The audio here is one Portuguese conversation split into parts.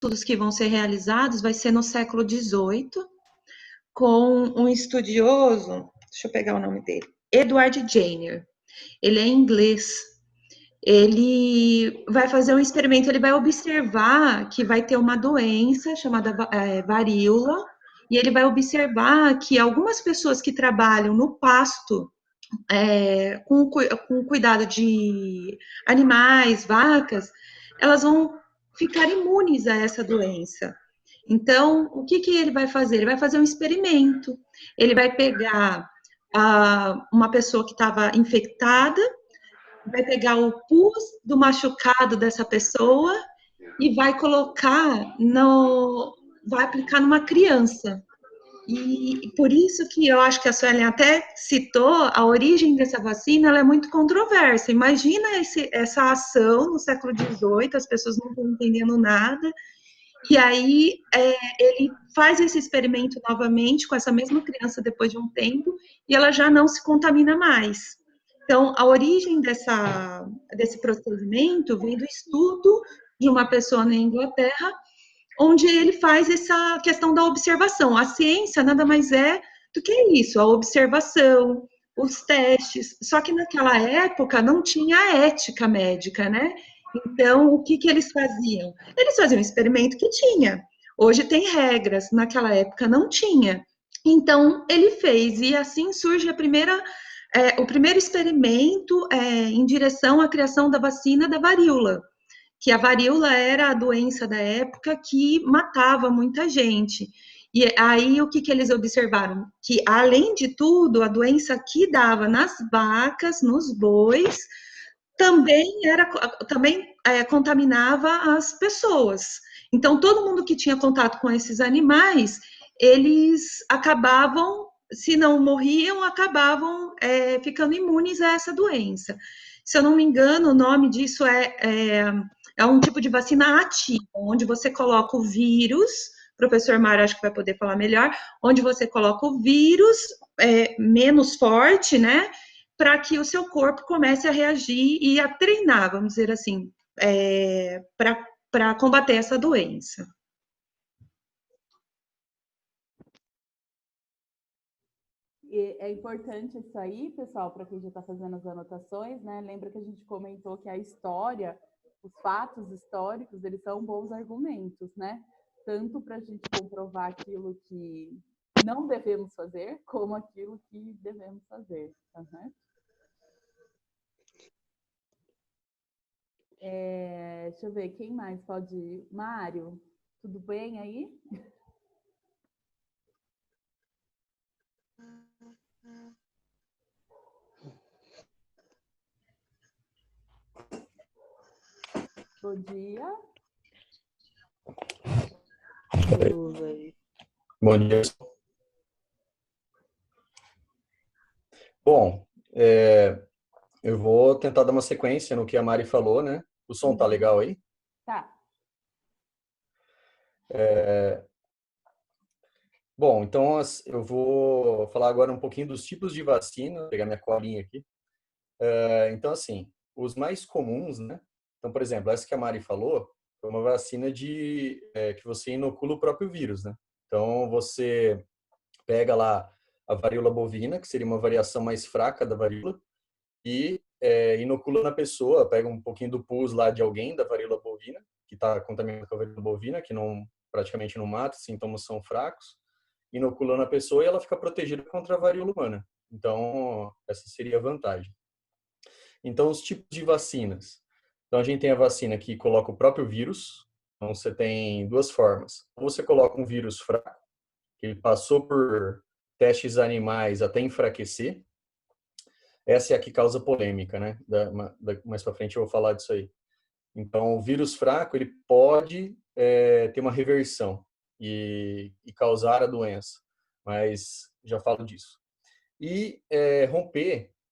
estudos que vão ser realizados vai ser no século XVIII, com um estudioso, deixa eu pegar o nome dele, Edward Jenner. Ele é inglês. Ele vai fazer um experimento, ele vai observar que vai ter uma doença chamada varíola, e ele vai observar que algumas pessoas que trabalham no pasto, com cuidado de animais, vacas, elas vão ficar imunes a essa doença. Então, o que, que ele vai fazer? Ele vai fazer um experimento. Ele vai pegar uma pessoa que estava infectada, vai pegar o pus do machucado dessa pessoa e vai colocar vai aplicar numa criança. E por isso que eu acho que a Suelen até citou, a origem dessa vacina, ela é muito controversa. Imagina essa ação no século XVIII, as pessoas não estão entendendo nada, e aí ele faz esse experimento novamente com essa mesma criança depois de um tempo, e ela já não se contamina mais. Então, a origem desse procedimento vem do estudo de uma pessoa na Inglaterra, onde ele faz essa questão da observação. A ciência nada mais é do que isso, a observação, os testes. Só que naquela época não tinha a ética médica, né? Então, o que, que eles faziam? Eles faziam um experimento que tinha. Hoje tem regras, naquela época não tinha. Então, ele fez, e assim surge o primeiro experimento em direção à criação da vacina da varíola, que a varíola era a doença da época que matava muita gente. E aí o que, que eles observaram? Que, além de tudo, a doença que dava nas vacas, nos bois, também contaminava as pessoas. Então, todo mundo que tinha contato com esses animais, eles acabavam, se não morriam, acabavam ficando imunes a essa doença. Se eu não me engano, o nome disso é um tipo de vacina ativa, onde você coloca o vírus, o professor Mário acho que vai poder falar melhor, onde você coloca o vírus menos forte, né? Para que o seu corpo comece a reagir e a treinar, vamos dizer assim, para combater essa doença. E é importante isso aí, pessoal, para quem já está fazendo as anotações, né? Lembra que a gente comentou que a história, os fatos históricos, eles são bons argumentos, né? Tanto para a gente comprovar aquilo que não devemos fazer, como aquilo que devemos fazer. Uhum. Deixa eu ver, quem mais pode ir? Mário, tudo bem aí? Bom dia. Bom dia. Bom, eu vou tentar dar uma sequência no que a Mari falou, né? O som tá legal aí? Tá. Bom, então eu vou falar agora um pouquinho dos tipos de vacina, vou pegar minha colinha aqui. Então, assim, os mais comuns, né? Então, por exemplo, essa que a Mari falou, foi uma vacina que você inocula o próprio vírus, né? Então, você pega lá a varíola bovina, que seria uma variação mais fraca da varíola, e inocula na pessoa, pega um pouquinho do pus lá de alguém da varíola bovina, que está contaminado com a varíola bovina, que praticamente não mata, os sintomas são fracos, inocula na pessoa e ela fica protegida contra a varíola humana. Então, essa seria a vantagem. Então, os tipos de vacinas. Então, a gente tem a vacina que coloca o próprio vírus. Então, você tem duas formas. Ou você coloca um vírus fraco, que ele passou por testes animais até enfraquecer. Essa é a que causa polêmica, né? Mais para frente eu vou falar disso aí. Então, o vírus fraco, ele pode ter uma reversão e causar a doença, mas já falo disso. E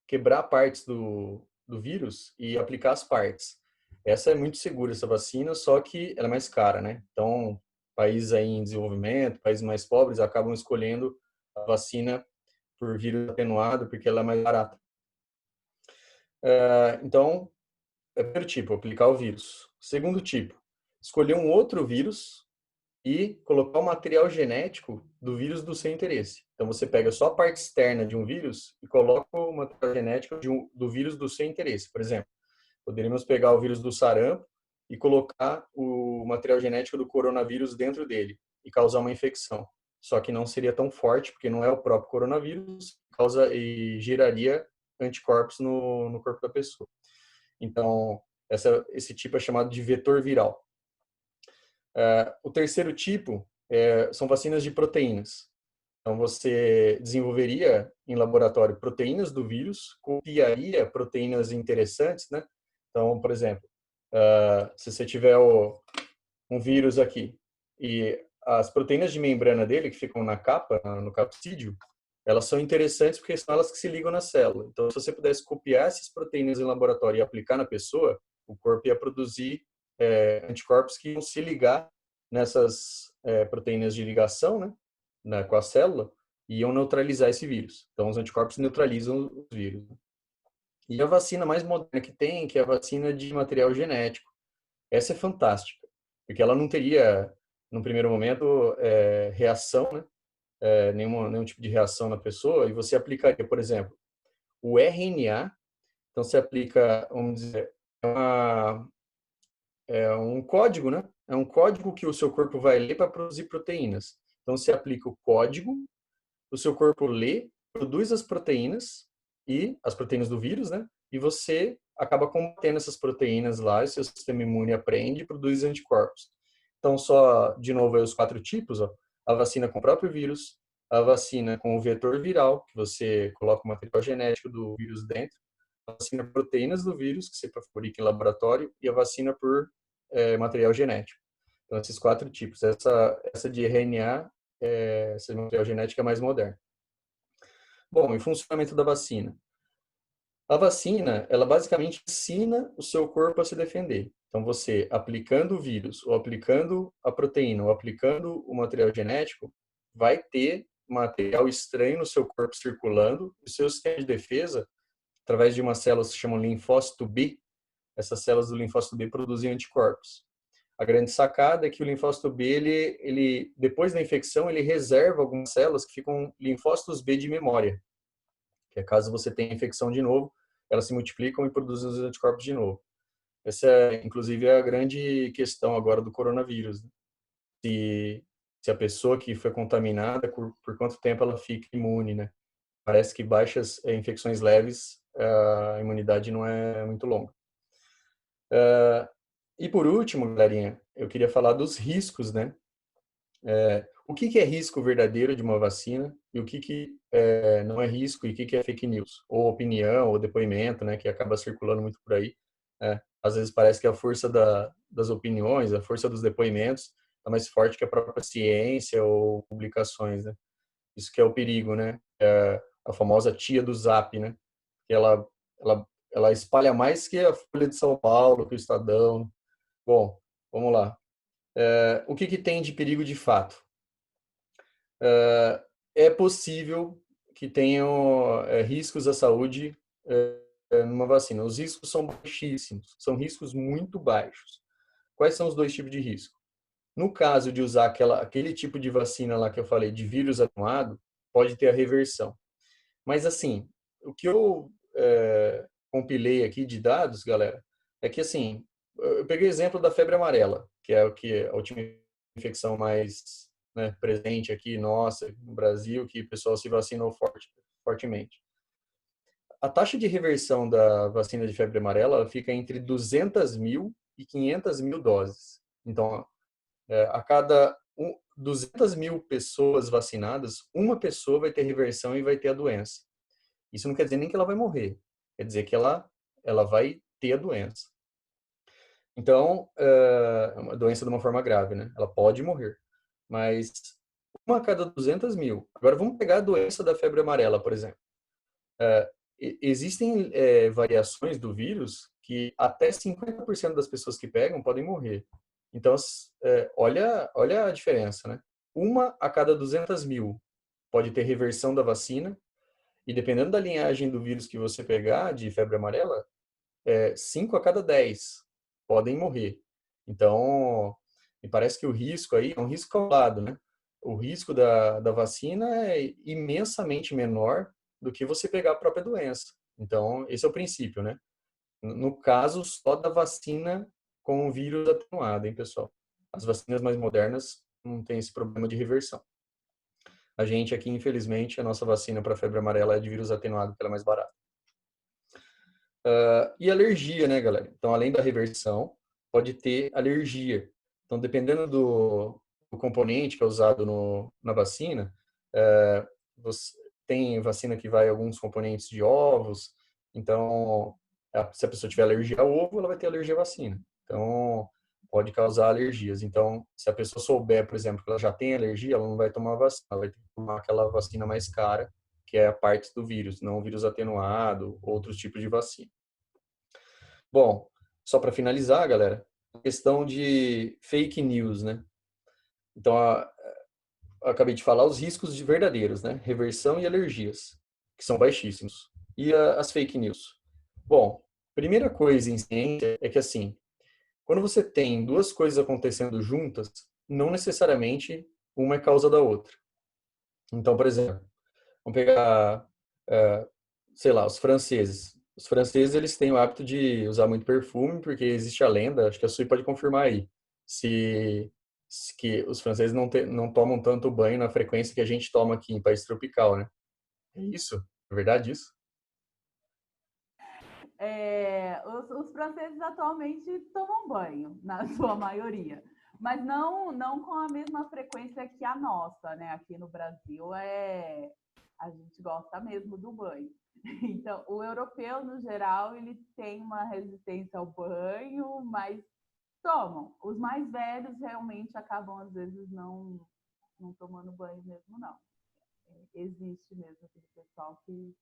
quebrar partes do vírus e aplicar as partes. Essa é muito segura, essa vacina, só que ela é mais cara, né? Então, países aí em desenvolvimento, países mais pobres, acabam escolhendo a vacina por vírus atenuado, porque ela é mais barata. Então, é o primeiro tipo, aplicar o vírus. Segundo tipo, escolher um outro vírus e colocar o material genético do vírus do seu interesse. Então, você pega só a parte externa de um vírus e coloca o material genético do vírus do seu interesse. Por exemplo, poderíamos pegar o vírus do sarampo e colocar o material genético do coronavírus dentro dele e causar uma infecção. Só que não seria tão forte, porque não é o próprio coronavírus, causa e geraria anticorpos no corpo da pessoa. Então, esse tipo é chamado de vetor viral. O terceiro tipo são vacinas de proteínas. Então, você desenvolveria em laboratório proteínas do vírus, copiaria proteínas interessantes, né? Então, por exemplo, se você tiver um vírus aqui e as proteínas de membrana dele, que ficam na capa, no capsídeo, elas são interessantes porque são elas que se ligam na célula. Então, se você pudesse copiar essas proteínas em laboratório e aplicar na pessoa, o corpo ia produzir anticorpos que iam se ligar nessas proteínas de ligação, né, com a célula, e iam neutralizar esse vírus. Então, os anticorpos neutralizam os vírus. E a vacina mais moderna que tem, que é a vacina de material genético. Essa é fantástica, porque ela não teria, no primeiro momento, reação, né? Nenhum tipo de reação na pessoa, e você aplicaria, por exemplo, o RNA, então você aplica, vamos dizer, um código, né? É um código que o seu corpo vai ler para produzir proteínas. Então você aplica o código, o seu corpo lê, produz as proteínas do vírus, né? E você acaba combatendo essas proteínas lá, e seu sistema imune aprende e produz anticorpos. Então, só, de novo, aí os 4 tipos, ó, a vacina com o próprio vírus, a vacina com o vetor viral, que você coloca o material genético do vírus dentro, a vacina por proteínas do vírus, que você fabrica em laboratório, e a vacina por material genético. Então, esses 4 tipos. Essa de RNA, essa de material genético é mais moderna. Bom, e o funcionamento da vacina? A vacina, ela basicamente ensina o seu corpo a se defender. Então, você aplicando o vírus, ou aplicando a proteína, ou aplicando o material genético, vai ter material estranho no seu corpo circulando, e o seu sistema de defesa, através de umas células que se chamam linfócito B, essas células do linfócito B produzem anticorpos. A grande sacada é que o linfócito B, ele depois da infecção, ele reserva algumas células que ficam linfócitos B de memória, que é caso você tenha infecção de novo, elas se multiplicam e produzem os anticorpos de novo. Essa é, inclusive, a grande questão agora do coronavírus. Né? Se a pessoa que foi contaminada, por quanto tempo ela fica imune, né? Parece que baixas infecções leves, a imunidade não é muito longa. E por último, galerinha, eu queria falar dos riscos, né? O que é risco verdadeiro de uma vacina e o que não é risco e o que é fake news, ou opinião, ou depoimento, né, que acaba circulando muito por aí. Né? Às vezes parece que a força das opiniões, a força dos depoimentos é mais forte que a própria ciência ou publicações, né? Isso que é o perigo, né? A famosa tia do Zap, né? Que ela espalha mais que a Folha de São Paulo, que o Estadão. Bom, vamos lá. O que tem de perigo de fato? É possível que tenham riscos à saúde numa vacina. Os riscos são baixíssimos, são riscos muito baixos. Quais são os 2 tipos de risco? No caso de usar aquele tipo de vacina lá que eu falei, de vírus atenuado, pode ter a reversão. Mas, assim, o que eu compilei aqui de dados, galera, é que, assim, eu peguei o exemplo da febre amarela, que é a última infecção mais presente aqui, nossa, no Brasil, que o pessoal se vacinou fortemente. A taxa de reversão da vacina de febre amarela fica entre 200 mil e 500 mil doses. Então, a cada 200 mil pessoas vacinadas, uma pessoa vai ter reversão e vai ter a doença. Isso não quer dizer nem que ela vai morrer, quer dizer que ela vai ter a doença. Então, é uma doença de uma forma grave, né? Ela pode morrer. Mas uma a cada 200 mil. Agora, vamos pegar a doença da febre amarela, por exemplo. Existem variações do vírus que até 50% das pessoas que pegam podem morrer. Então, olha a diferença, né? Uma a cada 200 mil pode ter reversão da vacina, e dependendo da linhagem do vírus que você pegar, de febre amarela, 5 a cada 10 podem morrer. Então, me parece que o risco aí é um risco calculado, né? O risco da vacina é imensamente menor do que você pegar a própria doença. Então, esse é o princípio, né? No caso, só da vacina com o vírus atenuado, hein, pessoal? As vacinas mais modernas não tem esse problema de reversão. A gente aqui, infelizmente, a nossa vacina para febre amarela é de vírus atenuado, porque ela é mais barata. E alergia, né, galera? Então, além da reversão, pode ter alergia. Então, dependendo do componente que é usado na vacina, você tem vacina que vai alguns componentes de ovos. Então, se a pessoa tiver alergia ao ovo, ela vai ter alergia à vacina. Então, pode causar alergias. Então, se a pessoa souber, por exemplo, que ela já tem alergia, ela não vai tomar vacina, ela vai ter que tomar aquela vacina mais cara, que é a parte do vírus, não o vírus atenuado, outros tipos de vacina. Bom, só para finalizar, galera, a questão de fake news, né? Então, eu acabei de falar os riscos de verdadeiros, né? Reversão e alergias, que são baixíssimos. E as fake news? Bom, primeira coisa em ciência é que, assim, quando você tem duas coisas acontecendo juntas, não necessariamente uma é causa da outra. Então, por exemplo, vamos pegar, sei lá, os franceses. Os franceses, eles têm o hábito de usar muito perfume, porque existe a lenda, acho que a Sui pode confirmar aí, se que os franceses não tomam tanto banho na frequência que a gente toma aqui em país tropical, né? É isso? É verdade isso? Os franceses atualmente tomam banho, na sua maioria, mas não com a mesma frequência que a nossa, né? Aqui no Brasil a gente gosta mesmo do banho. Então, o europeu, no geral, ele tem uma resistência ao banho, mas tomam. Os mais velhos realmente acabam, às vezes, não tomando banho mesmo, não. Existe mesmo aquele pessoal que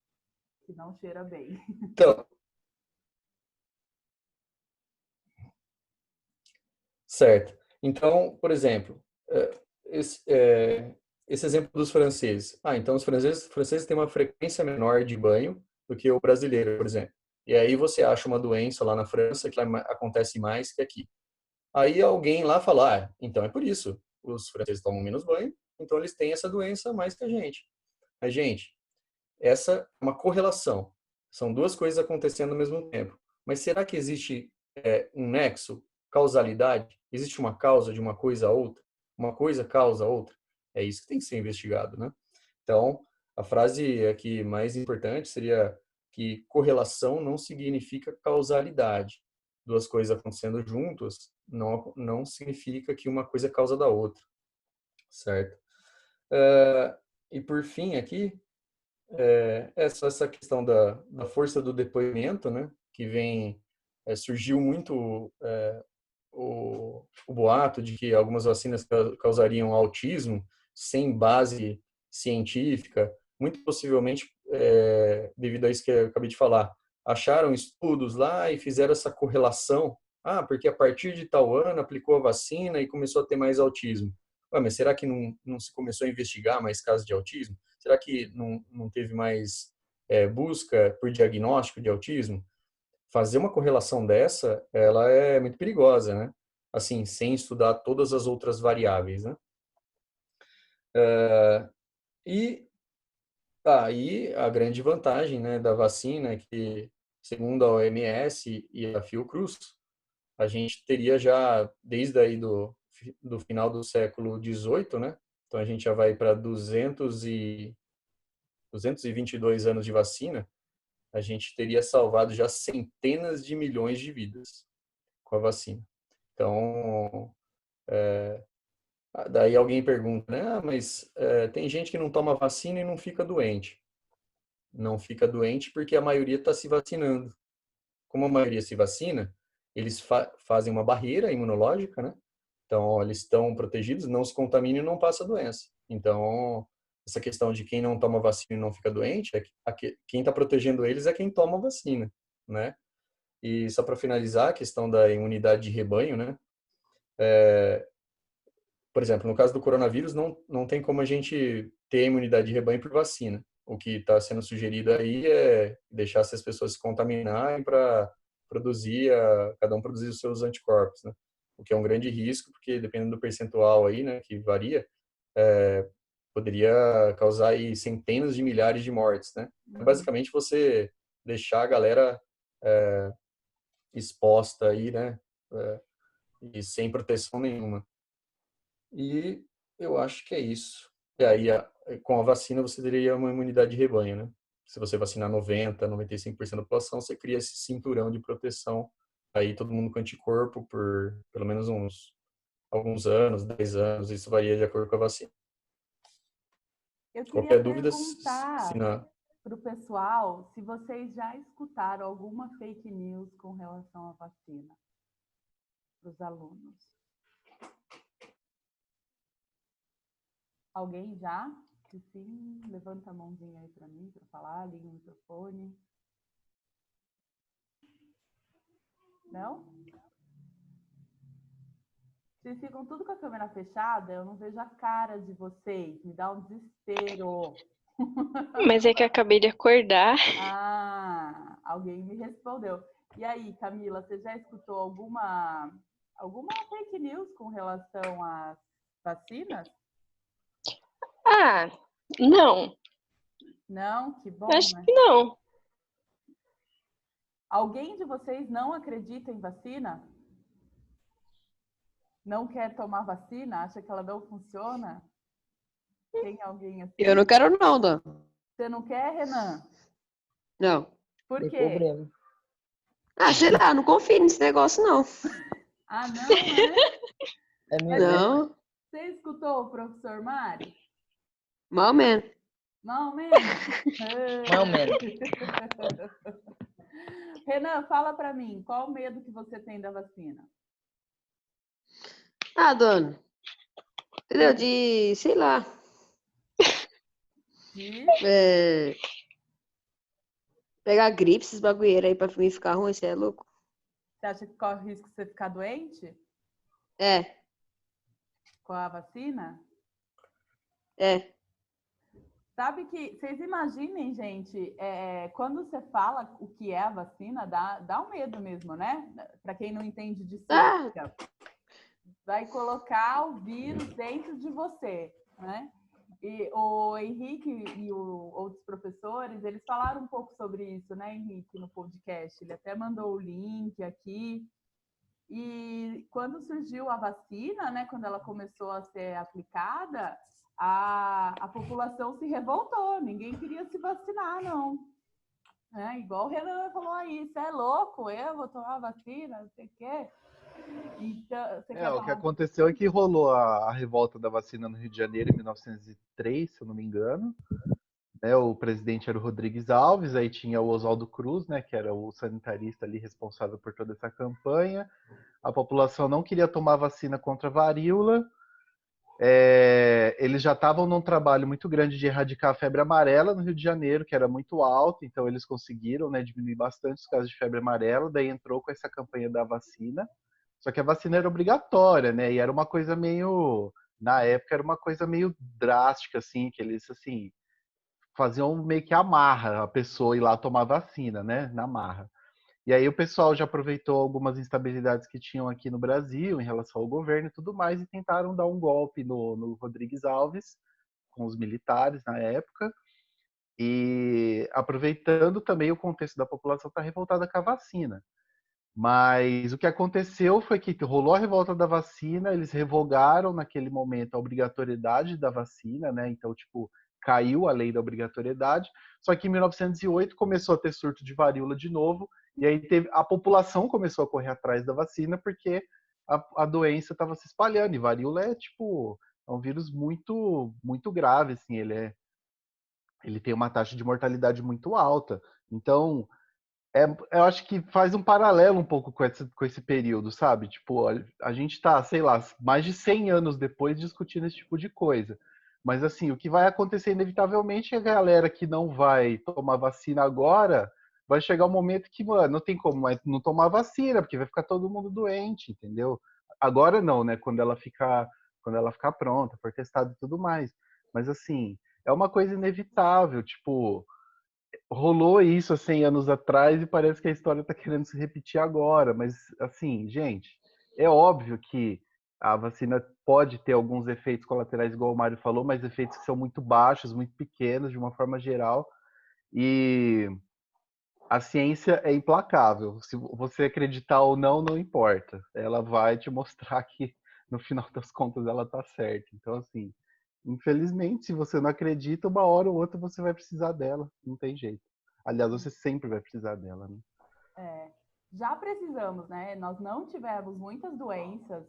não cheira bem. Então, certo. Então, por exemplo, esse, esse exemplo dos franceses. Então os franceses têm uma frequência menor de banho do que o brasileiro, por exemplo. E aí você acha uma doença lá na França que acontece mais que aqui. Aí alguém lá fala, então é por isso. Os franceses tomam menos banho, então eles têm essa doença mais que a gente. Mas, gente, essa é uma correlação. São duas coisas acontecendo ao mesmo tempo. Mas será que existe um nexo, causalidade? Existe uma causa de uma coisa a outra? Uma coisa causa a outra? É isso que tem que ser investigado, né? Então, a frase aqui mais importante seria que correlação não significa causalidade. Duas coisas acontecendo juntas não significa que uma coisa é causa da outra, certo? E por fim aqui, essa questão da força do depoimento, né, que surgiu muito o boato de que algumas vacinas causariam autismo sem base científica, muito possivelmente devido a isso que eu acabei de falar. Acharam estudos lá e fizeram essa correlação. Porque a partir de tal ano aplicou a vacina e começou a ter mais autismo. Mas será que não se começou a investigar mais casos de autismo? Será que não teve mais busca por diagnóstico de autismo? Fazer uma correlação dessa, ela é muito perigosa, né? Assim, sem estudar todas as outras variáveis, né? E aí a grande vantagem, né, da vacina é que, segundo a OMS e a Fiocruz, a gente teria já, desde aí do final do século XVIII, né? Então a gente já vai para 222 anos de vacina, a gente teria salvado já centenas de milhões de vidas com a vacina. Então, daí alguém pergunta, né? Mas tem gente que não toma vacina e não fica doente. Não fica doente porque a maioria está se vacinando. Como a maioria se vacina, eles fazem uma barreira imunológica, né? Então, ó, eles estão protegidos, não se contaminam e não passa a doença. Então, essa questão de quem não toma vacina e não fica doente, quem está protegendo eles é quem toma vacina, né? E só para finalizar, a questão da imunidade de rebanho, né? Por exemplo, no caso do coronavírus, não tem como a gente ter imunidade de rebanho por vacina. O que está sendo sugerido aí é deixar essas pessoas se contaminarem para cada um produzir os seus anticorpos, né? o que é um grande risco, porque dependendo do percentual aí, né, que varia, poderia causar aí centenas de milhares de mortes, né? É basicamente você deixar a galera exposta aí, né, e sem proteção nenhuma. E eu acho que é isso. E aí, com a vacina, você teria uma imunidade de rebanho, né? Se você vacinar 90, 95% da população, você cria esse cinturão de proteção. Aí todo mundo com anticorpo por pelo menos alguns anos, 10 anos, isso varia de acordo com a vacina. Eu queria Qualquer dúvida, se perguntar na... para o pessoal se vocês já escutaram alguma fake news com relação à vacina, para os alunos. Alguém já? Se sim, levanta a mãozinha aí para mim, para falar, liga o microfone. Não? Vocês ficam tudo com a câmera fechada, eu não vejo a cara de vocês, me dá um desespero. Mas é que eu acabei de acordar. Ah, alguém me respondeu. E aí, Camila, você já escutou alguma fake news com relação às vacinas? Ah, não. Não? Que bom, Acho né? que não. Alguém de vocês não acredita em vacina? Não quer tomar vacina? Acha que ela não funciona? Tem alguém assim? Eu não quero não, Dan. Você não quer, Renan? Não. Por Tem quê? problema. Ah, sei lá, não confio nesse negócio, não. Ah, não, é? É Mas mesmo. Não, você escutou o professor Mari? mal menos. Não mesmo? Mal menos. Renan, fala pra mim, qual o medo que você tem da vacina? Ah, dona. Entendeu? De, sei lá, De... pegar gripe, esses bagulheiros aí pra mim ficar ruim, você é louco? Você acha que corre o risco de você ficar doente É, com a vacina? é. Sabe que, vocês imaginem, gente, quando você fala o que é a vacina, dá um medo mesmo, né? Para quem não entende de ciência. Vai colocar o vírus dentro de você, né? E o Henrique e outros professores, eles falaram um pouco sobre isso, né, Henrique, no podcast. Ele até mandou o link aqui. E quando surgiu a vacina, né, quando ela começou a ser aplicada, a população se revoltou, ninguém queria se vacinar, não. Igual o Renan falou aí, você é louco, eu vou tomar vacina, não sei o quê. Então, você quer O que falar? aconteceu é que rolou a revolta da vacina no Rio de Janeiro em 1903, se eu não me engano. O presidente era o Rodrigues Alves, aí tinha o Oswaldo Cruz, né, que era o sanitarista ali responsável por toda essa campanha. A população não queria tomar vacina contra a varíola. Eles já estavam num trabalho muito grande de erradicar a febre amarela no Rio de Janeiro, que era muito alta, então eles conseguiram, né, diminuir bastante os casos de febre amarela, daí entrou com essa campanha da vacina. Só que a vacina era obrigatória, né? E era uma coisa meio, na época era uma coisa meio drástica, assim, que eles assim faziam meio que amarra a pessoa ir lá tomar vacina, né? Na marra. E aí o pessoal já aproveitou algumas instabilidades que tinham aqui no Brasil em relação ao governo e tudo mais e tentaram dar um golpe no Rodrigues Alves com os militares na época. E aproveitando também o contexto da população estar revoltada com a vacina. Mas o que aconteceu foi que rolou a revolta da vacina, eles revogaram naquele momento a obrigatoriedade da vacina, né? Então, tipo, caiu a lei da obrigatoriedade. Só que em 1908 começou a ter surto de varíola de novo, e aí a população começou a correr atrás da vacina porque a doença estava se espalhando. E varíola é, tipo, é um vírus muito, muito grave, assim, ele tem uma taxa de mortalidade muito alta. Então, eu acho que faz um paralelo um pouco com esse período, sabe? Tipo, a gente tá, sei lá, mais de 100 anos depois discutindo esse tipo de coisa. Mas, assim, o que vai acontecer inevitavelmente é a galera que não vai tomar vacina agora, vai chegar um momento que, mano, não tem como mais não tomar vacina, porque vai ficar todo mundo doente, entendeu? Agora não, né? Quando ela ficar pronta, for testada e tudo mais. Mas, assim, é uma coisa inevitável, tipo rolou isso há 100 anos atrás e parece que a história está querendo se repetir agora. Mas, assim, gente, É óbvio que a vacina pode ter alguns efeitos colaterais, igual o Mário falou, mas efeitos que são muito baixos, muito pequenos, de uma forma geral. E a ciência é implacável. Se você acreditar ou não, não importa. Ela vai te mostrar que, no final das contas, ela tá certa. Então, assim, infelizmente, se você não acredita, uma hora ou outra você vai precisar dela. Não tem jeito. Aliás, você sempre vai precisar dela, né? Já precisamos, né? Nós não tivemos muitas doenças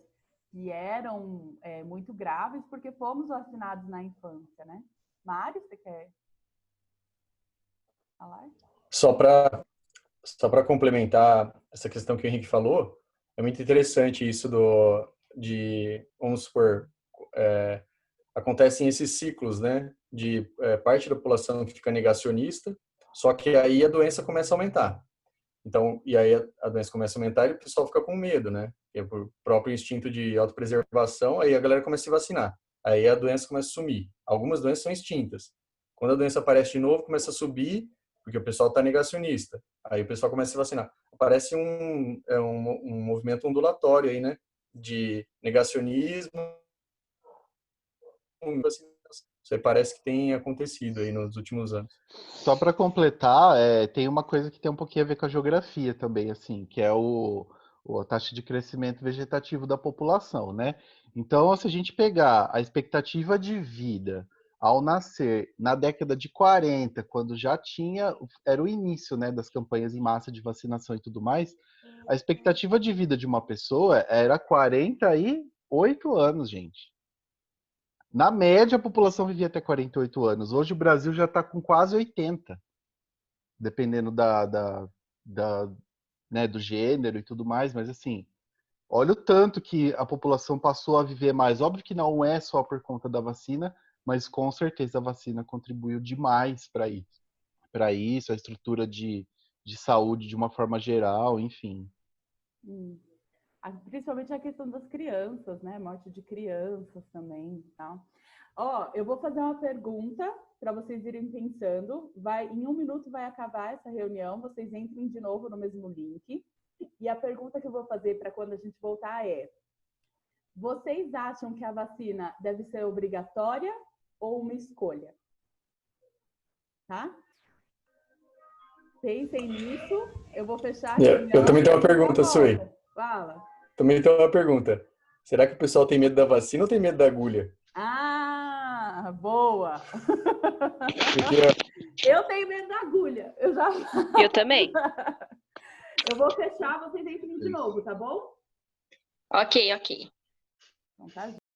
que eram muito graves porque fomos vacinados na infância, né? Mário, você quer falar? Só para complementar essa questão que o Henrique falou, é muito interessante isso vamos supor, acontecem esses ciclos, né? De parte da população que fica negacionista, só que aí a doença começa a aumentar. Então, e aí a doença começa a aumentar e o pessoal fica com medo, né? É por próprio instinto de autopreservação, aí a galera começa a se vacinar. Aí a doença começa a sumir. Algumas doenças são extintas. Quando a doença aparece de novo, começa a subir, porque o pessoal está negacionista. Aí o pessoal começa a se vacinar. Parece um movimento ondulatório aí, né? De negacionismo. Isso aí parece que tem acontecido aí nos últimos anos. Só para completar, tem uma coisa que tem um pouquinho a ver com a geografia também, assim, que é a taxa de crescimento vegetativo da população, né? Então, se a gente pegar a expectativa de vida ao nascer na década de 40, quando já era o início, né, das campanhas em massa de vacinação e tudo mais, a expectativa de vida de uma pessoa era 48 anos, gente. Na média, a população vivia até 48 anos. Hoje o Brasil já está com quase 80, dependendo né, do gênero e tudo mais. Mas assim, olha o tanto que a população passou a viver mais. Óbvio que não é só por conta da vacina, mas com certeza a vacina contribuiu demais para isso. Para isso, a estrutura de saúde de uma forma geral, enfim. Principalmente a questão das crianças, né? Morte de crianças também, tá? Eu vou fazer uma pergunta para vocês irem pensando. Em 1 minuto vai acabar essa reunião, vocês entrem de novo no mesmo link. E a pergunta que eu vou fazer para quando a gente voltar é: vocês acham que a vacina deve ser obrigatória ou uma escolha? Tá? Pensem nisso. Eu vou fechar a reunião. Eu também tenho uma pergunta, Sueli. Fala. Também tenho uma pergunta. Será que o pessoal tem medo da vacina ou tem medo da agulha? Ah, boa! Porque Eu tenho medo da agulha. Eu também. Eu vou fechar, vocês entrem de novo, tá bom? Ok. Então, tá.